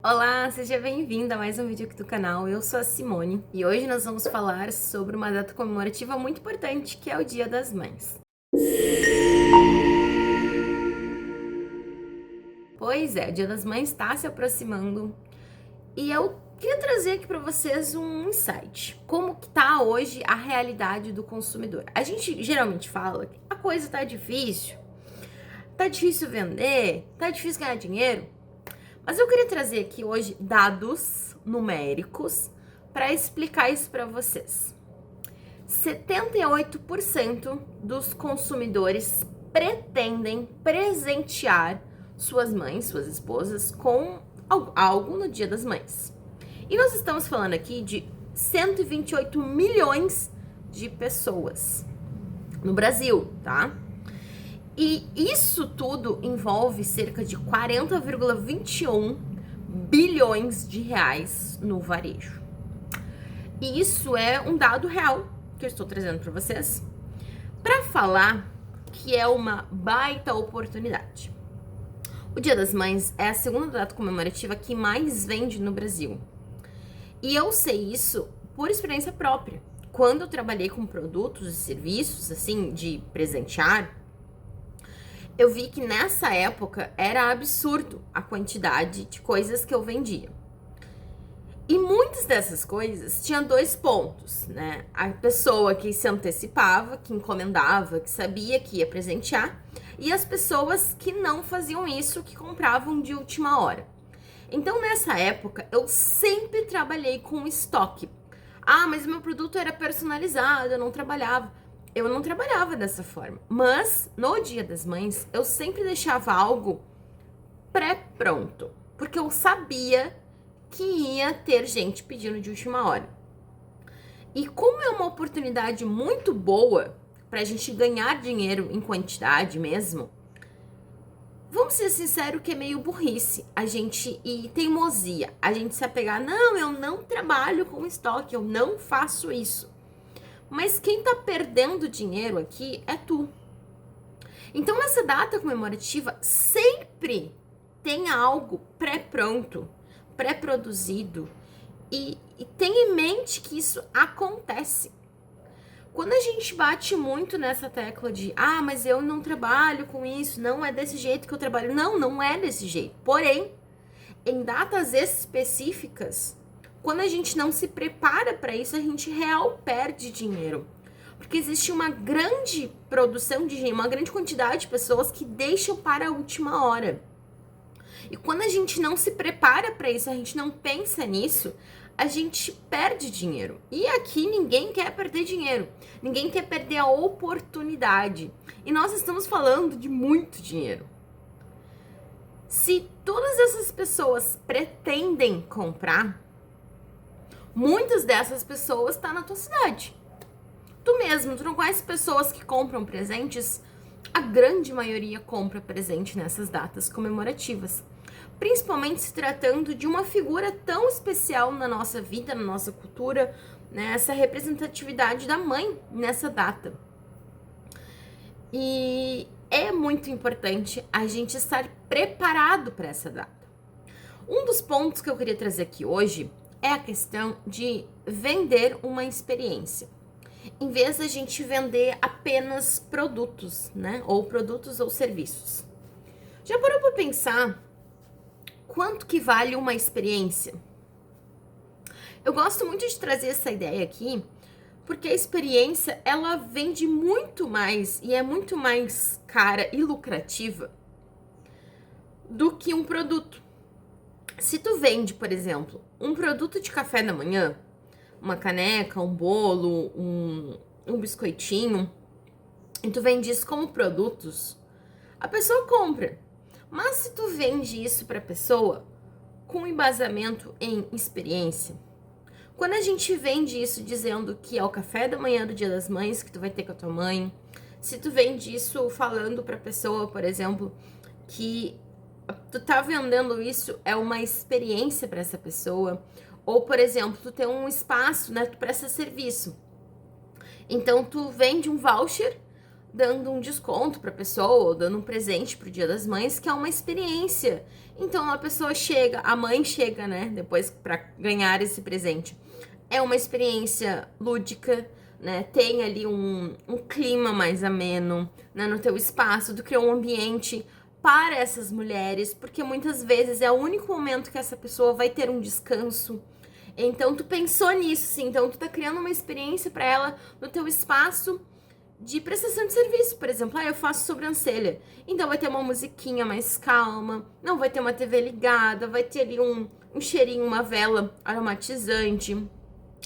Olá, seja bem-vinda a mais um vídeo aqui do canal. Eu sou a Simone e hoje nós vamos falar sobre uma data comemorativa muito importante, que é o Dia das Mães. Pois é, o Dia das Mães está se aproximando e eu queria trazer aqui para vocês um insight. Como que tá hoje a realidade do consumidor? A gente geralmente fala que a coisa tá difícil vender, tá difícil ganhar dinheiro. Mas eu queria trazer aqui hoje dados numéricos para explicar isso para vocês. 78% dos consumidores pretendem presentear suas mães, suas esposas, com algo no Dia das Mães. E nós estamos falando aqui de 128 milhões de pessoas no Brasil, tá? E isso tudo envolve cerca de 40,21 bilhões de reais no varejo. E isso é um dado real que eu estou trazendo para vocês para falar que é uma baita oportunidade. O Dia das Mães é a segunda data comemorativa que mais vende no Brasil. E eu sei isso por experiência própria. Quando eu trabalhei com produtos e serviços, assim, de presentear, eu vi que nessa época era absurdo a quantidade de coisas que eu vendia. E muitas dessas coisas tinham dois pontos, né? A pessoa que se antecipava, que encomendava, que sabia que ia presentear, e as pessoas que não faziam isso, que compravam de última hora. Então, nessa época, eu sempre trabalhei com estoque. Ah, mas o meu produto era personalizado, eu não trabalhava dessa forma. Mas no Dia das Mães, eu sempre deixava algo pré-pronto, porque eu sabia que ia ter gente pedindo de última hora. E como é uma oportunidade muito boa pra gente ganhar dinheiro em quantidade mesmo, vamos ser sinceros que é meio burrice e teimosia, a gente se apegar, não, eu não trabalho com estoque, eu não faço isso. Mas quem tá perdendo dinheiro aqui é tu. Então, essa data comemorativa sempre tem algo pré-pronto, pré-produzido. E tenha em mente que isso acontece. Quando a gente bate muito nessa tecla de mas eu não trabalho com isso, não é desse jeito que eu trabalho. Não, não é desse jeito. Porém, em datas específicas, quando a gente não se prepara para isso, a gente perde dinheiro. Porque existe uma grande produção de gente, uma grande quantidade de pessoas que deixam para a última hora. E quando a gente não se prepara para isso, a gente não pensa nisso, a gente perde dinheiro. E aqui ninguém quer perder dinheiro. Ninguém quer perder a oportunidade. E nós estamos falando de muito dinheiro. Se todas essas pessoas pretendem comprar, muitas dessas pessoas estão na tua cidade. Tu não conhece pessoas que compram presentes? A grande maioria compra presente nessas datas comemorativas. Principalmente se tratando de uma figura tão especial na nossa vida, na nossa cultura, né? Essa representatividade da mãe nessa data. E é muito importante a gente estar preparado para essa data. Um dos pontos que eu queria trazer aqui hoje é a questão de vender uma experiência. Em vez da gente vender apenas produtos, né? Ou produtos ou serviços. Já parou para pensar quanto que vale uma experiência? Eu gosto muito de trazer essa ideia aqui, porque a experiência, ela vende muito mais e é muito mais cara e lucrativa do que um produto. Se tu vende, por exemplo, um produto de café da manhã, uma caneca, um bolo, um biscoitinho, e tu vende isso como produtos, a pessoa compra. Mas se tu vende isso para a pessoa com embasamento em experiência, quando a gente vende isso dizendo que é o café da manhã do Dia das Mães que tu vai ter com a tua mãe, se tu vende isso falando para a pessoa, por exemplo, que tu tá vendendo isso é uma experiência para essa pessoa, ou por exemplo, tu tem um espaço, né, tu presta serviço. Então tu vende um voucher dando um desconto para a pessoa ou dando um presente pro Dia das Mães, que é uma experiência. Então a pessoa chega, a mãe chega, né, depois para ganhar esse presente. É uma experiência lúdica, né? Tem ali um clima mais ameno, né, no teu espaço, tu criou um ambiente para essas mulheres, porque muitas vezes é o único momento que essa pessoa vai ter um descanso. Então tu pensou nisso, sim. Então tu tá criando uma experiência para ela no teu espaço de prestação de serviço, por exemplo, eu faço sobrancelha, então vai ter uma musiquinha mais calma, não vai ter uma TV ligada, vai ter ali um cheirinho, uma vela aromatizante,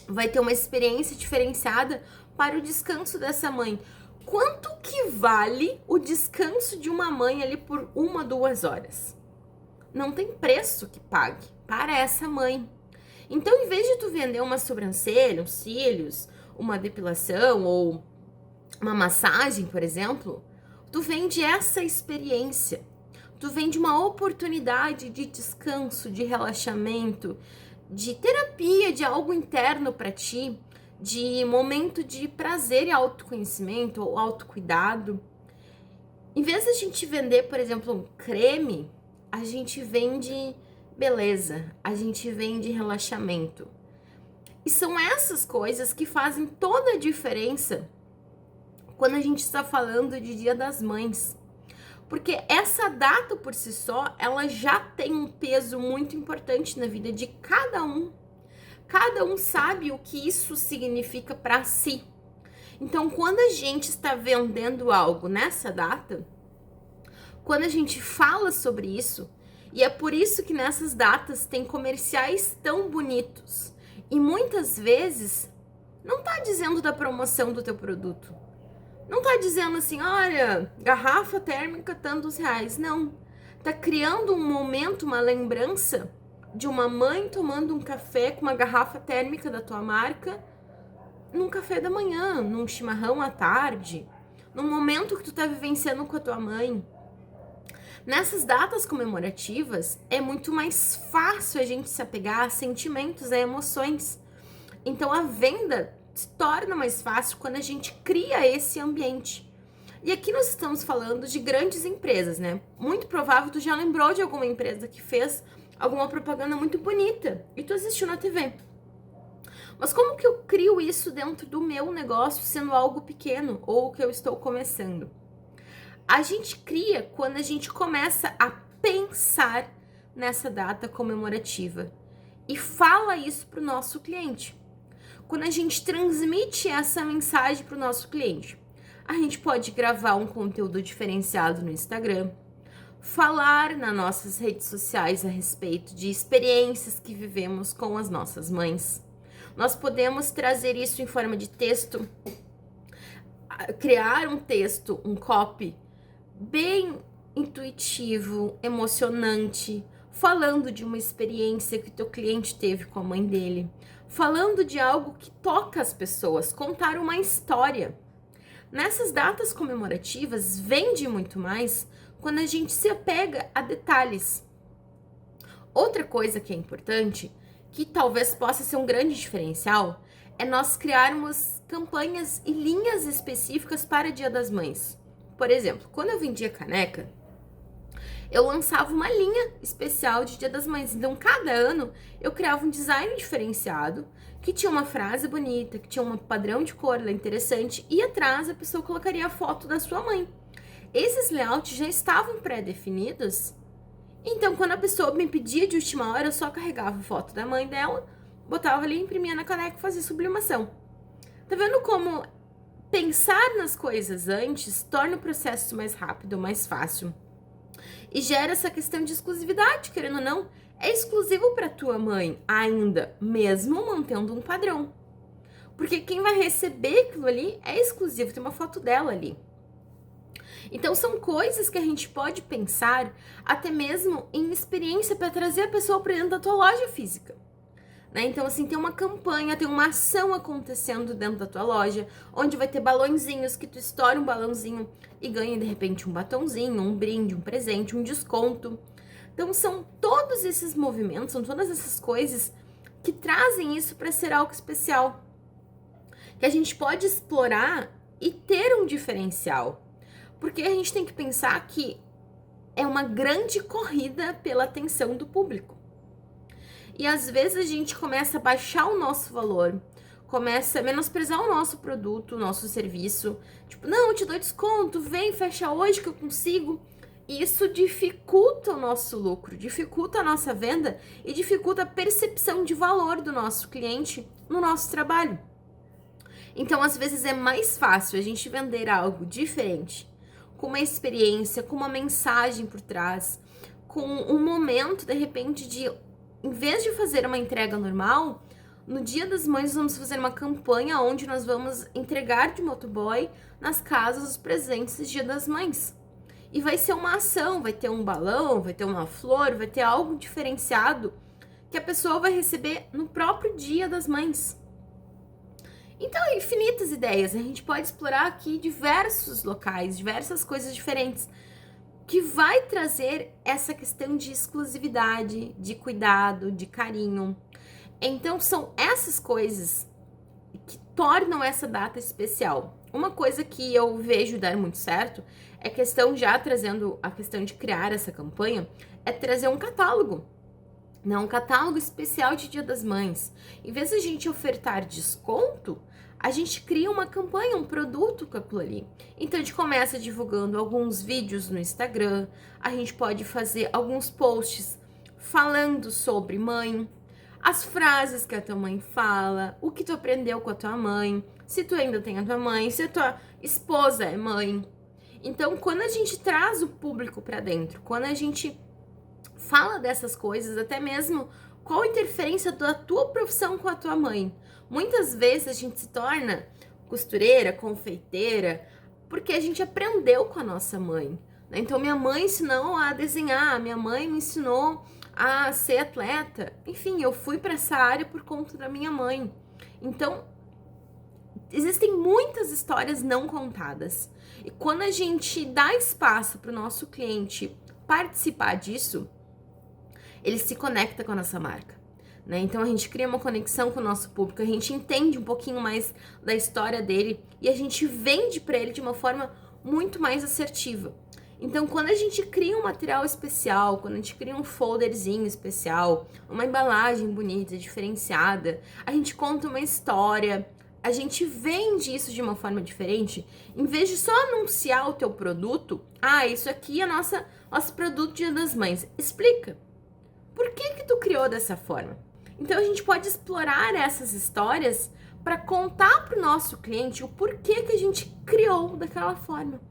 vai ter uma experiência diferenciada para o descanso dessa mãe. Quanto que vale o descanso de uma mãe ali por 1, 2 horas? Não tem preço que pague para essa mãe. Então, em vez de tu vender uma sobrancelha, uns cílios, uma depilação ou uma massagem, por exemplo, tu vende essa experiência. Tu vende uma oportunidade de descanso, de relaxamento, de terapia, de algo interno para ti, de momento de prazer e autoconhecimento ou autocuidado. Em vez da gente vender, por exemplo, um creme, a gente vende beleza, a gente vende relaxamento. E são essas coisas que fazem toda a diferença quando a gente está falando de Dia das Mães. Porque essa data por si só, ela já tem um peso muito importante na vida de cada um. Cada um sabe o que isso significa para si. Então, quando a gente está vendendo algo nessa data, quando a gente fala sobre isso, e é por isso que nessas datas tem comerciais tão bonitos, e muitas vezes não tá dizendo da promoção do teu produto. Não tá dizendo assim, olha, garrafa térmica tantos reais. Não. Tá criando um momento, uma lembrança de uma mãe tomando um café com uma garrafa térmica da tua marca num café da manhã, num chimarrão à tarde, num momento que tu tá vivenciando com a tua mãe. Nessas datas comemorativas, é muito mais fácil a gente se apegar a sentimentos, a emoções. Então a venda se torna mais fácil quando a gente cria esse ambiente. E aqui nós estamos falando de grandes empresas, né? Muito provável tu já lembrou de alguma empresa que fez alguma propaganda muito bonita e tu assistiu na TV. Mas como que eu crio isso dentro do meu negócio, sendo algo pequeno ou que eu estou começando? A gente cria quando a gente começa a pensar nessa data comemorativa e fala isso para o nosso cliente. Quando a gente transmite essa mensagem para o nosso cliente, a gente pode gravar um conteúdo diferenciado no Instagram, falar nas nossas redes sociais a respeito de experiências que vivemos com as nossas mães. Nós podemos trazer isso em forma de texto, criar um texto, um copy bem intuitivo, emocionante, falando de uma experiência que o teu cliente teve com a mãe dele, falando de algo que toca as pessoas, contar uma história. Nessas datas comemorativas, vende muito mais quando a gente se apega a detalhes. Outra coisa que é importante, que talvez possa ser um grande diferencial, é nós criarmos campanhas e linhas específicas para Dia das Mães. Por exemplo, quando eu vendia caneca, eu lançava uma linha especial de Dia das Mães. Então, cada ano, eu criava um design diferenciado, que tinha uma frase bonita, que tinha um padrão de cor interessante, e atrás a pessoa colocaria a foto da sua mãe. Esses layouts já estavam pré-definidos, então quando a pessoa me pedia de última hora, eu só carregava a foto da mãe dela, botava ali, imprimia na caneca e fazia sublimação. Tá vendo como pensar nas coisas antes torna o processo mais rápido, mais fácil? E gera essa questão de exclusividade, querendo ou não, é exclusivo para tua mãe ainda, mesmo mantendo um padrão. Porque quem vai receber aquilo ali é exclusivo, tem uma foto dela ali. Então são coisas que a gente pode pensar até mesmo em experiência para trazer a pessoa para dentro da tua loja física. Né? Então, assim, tem uma campanha, tem uma ação acontecendo dentro da tua loja, onde vai ter balãozinhos, que tu estoura um balãozinho e ganha, de repente, um batonzinho, um brinde, um presente, um desconto. Então, são todos esses movimentos, são todas essas coisas que trazem isso para ser algo especial. Que a gente pode explorar e ter um diferencial. Porque a gente tem que pensar que é uma grande corrida pela atenção do público. E às vezes a gente começa a baixar o nosso valor, começa a menosprezar o nosso produto, o nosso serviço. Tipo, não, eu te dou desconto, vem, fecha hoje que eu consigo. E isso dificulta o nosso lucro, dificulta a nossa venda e dificulta a percepção de valor do nosso cliente no nosso trabalho. Então, às vezes é mais fácil a gente vender algo diferente, com uma experiência, com uma mensagem por trás, com um momento, de repente, de, em vez de fazer uma entrega normal, no Dia das Mães vamos fazer uma campanha onde nós vamos entregar de motoboy nas casas os presentes do Dia das Mães. E vai ser uma ação, vai ter um balão, vai ter uma flor, vai ter algo diferenciado que a pessoa vai receber no próprio Dia das Mães. Então, infinitas ideias. A gente pode explorar aqui diversos locais, diversas coisas diferentes, que vai trazer essa questão de exclusividade, de cuidado, de carinho. Então, são essas coisas que tornam essa data especial. Uma coisa que eu vejo dar muito certo é questão, já trazendo a questão de criar essa campanha, é trazer um catálogo. Não, um catálogo especial de Dia das Mães. Em vez de a gente ofertar desconto, a gente cria uma campanha, um produto com aquilo ali. Então, a gente começa divulgando alguns vídeos no Instagram, a gente pode fazer alguns posts falando sobre mãe, as frases que a tua mãe fala, o que tu aprendeu com a tua mãe, se tu ainda tem a tua mãe, se a tua esposa é mãe. Então, quando a gente traz o público para dentro, quando a gente fala dessas coisas, até mesmo qual a interferência da tua profissão com a tua mãe. Muitas vezes a gente se torna costureira, confeiteira, porque a gente aprendeu com a nossa mãe, né? Então, minha mãe ensinou a desenhar, minha mãe me ensinou a ser atleta. Enfim, eu fui para essa área por conta da minha mãe. Então, existem muitas histórias não contadas. E quando a gente dá espaço para o nosso cliente participar disso, ele se conecta com a nossa marca, né? Então a gente cria uma conexão com o nosso público, a gente entende um pouquinho mais da história dele e a gente vende para ele de uma forma muito mais assertiva. Então, quando a gente cria um material especial, quando a gente cria um folderzinho especial, uma embalagem bonita, diferenciada, a gente conta uma história, a gente vende isso de uma forma diferente, em vez de só anunciar o teu produto, isso aqui é nosso produto Dia das Mães. Explica. Por que tu criou dessa forma? Então, a gente pode explorar essas histórias para contar para o nosso cliente o porquê que a gente criou daquela forma.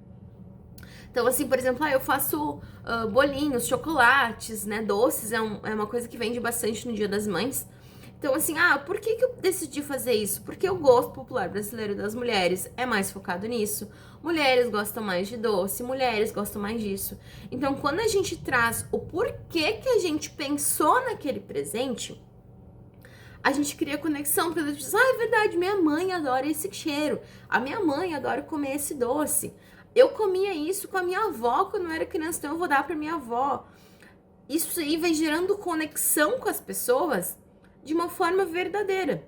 Então, assim, por exemplo, eu faço bolinhos, chocolates, né, doces, é uma coisa que vende bastante no Dia das Mães. Então, assim, por que eu decidi fazer isso? Porque o gosto popular brasileiro das mulheres é mais focado nisso. Mulheres gostam mais de doce, mulheres gostam mais disso. Então, quando a gente traz o porquê que a gente pensou naquele presente, a gente cria conexão, porque a gente diz, é verdade, minha mãe adora esse cheiro, a minha mãe adora comer esse doce. Eu comia isso com a minha avó quando eu era criança, então eu vou dar para minha avó. Isso aí vai gerando conexão com as pessoas de uma forma verdadeira.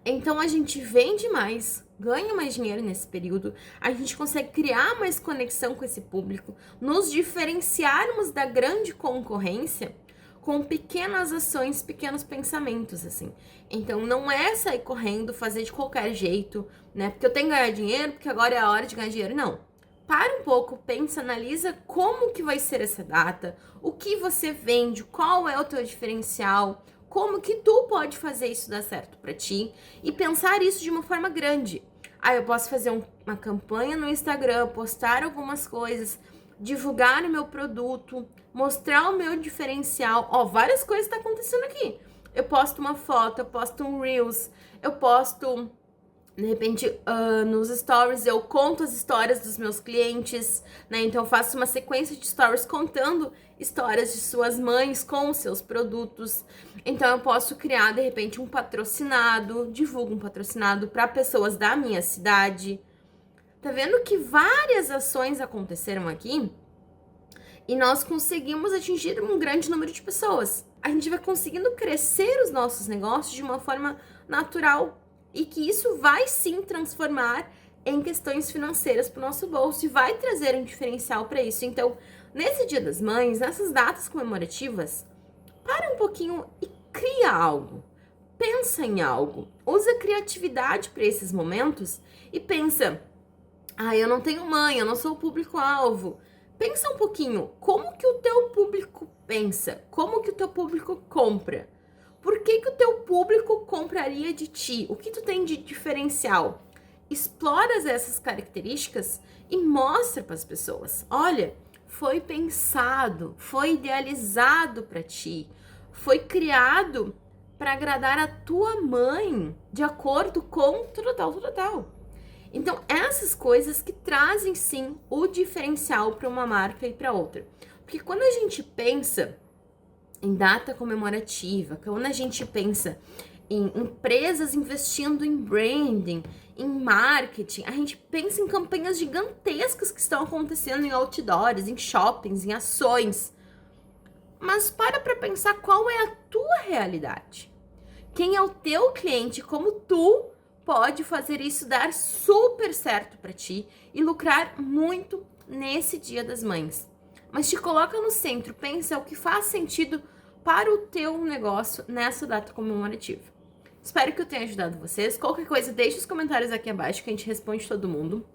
Então a gente vende mais, ganha mais dinheiro nesse período, a gente consegue criar mais conexão com esse público, nos diferenciarmos da grande concorrência com pequenas ações, pequenos pensamentos, assim. Então não é sair correndo, fazer de qualquer jeito, né? Porque eu tenho que ganhar dinheiro, porque agora é a hora de ganhar dinheiro. Não. Para um pouco, pensa, analisa como que vai ser essa data, o que você vende, qual é o teu diferencial, como que tu pode fazer isso dar certo para ti e pensar isso de uma forma grande. Eu posso fazer uma campanha no Instagram, postar algumas coisas, divulgar o meu produto, mostrar o meu diferencial. Várias coisas estão acontecendo aqui. Eu posto uma foto, eu posto um Reels, eu posto, de repente, nos stories, eu conto as histórias dos meus clientes, né? Então, eu faço uma sequência de stories contando histórias de suas mães com os seus produtos. Então, eu posso criar, de repente, um patrocinado, divulgo um patrocinado para pessoas da minha cidade. Tá vendo que várias ações aconteceram aqui e nós conseguimos atingir um grande número de pessoas. A gente vai conseguindo crescer os nossos negócios de uma forma natural e que isso vai sim transformar em questões financeiras para o nosso bolso e vai trazer um diferencial para isso. Então, nesse Dia das Mães, nessas datas comemorativas, para um pouquinho e cria algo. Pensa em algo. Usa criatividade para esses momentos e pensa: ah, eu não tenho mãe, eu não sou o público-alvo. Pensa um pouquinho, como que o teu público pensa? Como que o teu público compra? Por que que o teu público compraria de ti? O que tu tem de diferencial? Explora essas características e mostra para as pessoas. Olha, foi pensado, foi idealizado para ti, foi criado para agradar a tua mãe, de acordo com tudo tal. Então, essas coisas que trazem sim o diferencial para uma marca e para outra. Porque quando a gente pensa em data comemorativa, quando a gente pensa em empresas investindo em branding, em marketing, a gente pensa em campanhas gigantescas que estão acontecendo em outdoors, em shoppings, em ações. Mas para pensar qual é a tua realidade. Quem é o teu cliente, como tu pode fazer isso dar super certo para ti e lucrar muito nesse Dia das Mães. Mas te coloca no centro, pensa o que faz sentido para o teu negócio nessa data comemorativa. Espero que eu tenha ajudado vocês. Qualquer coisa, deixe os comentários aqui abaixo que a gente responde todo mundo.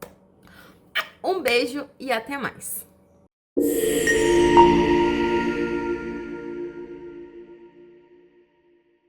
Um beijo e até mais!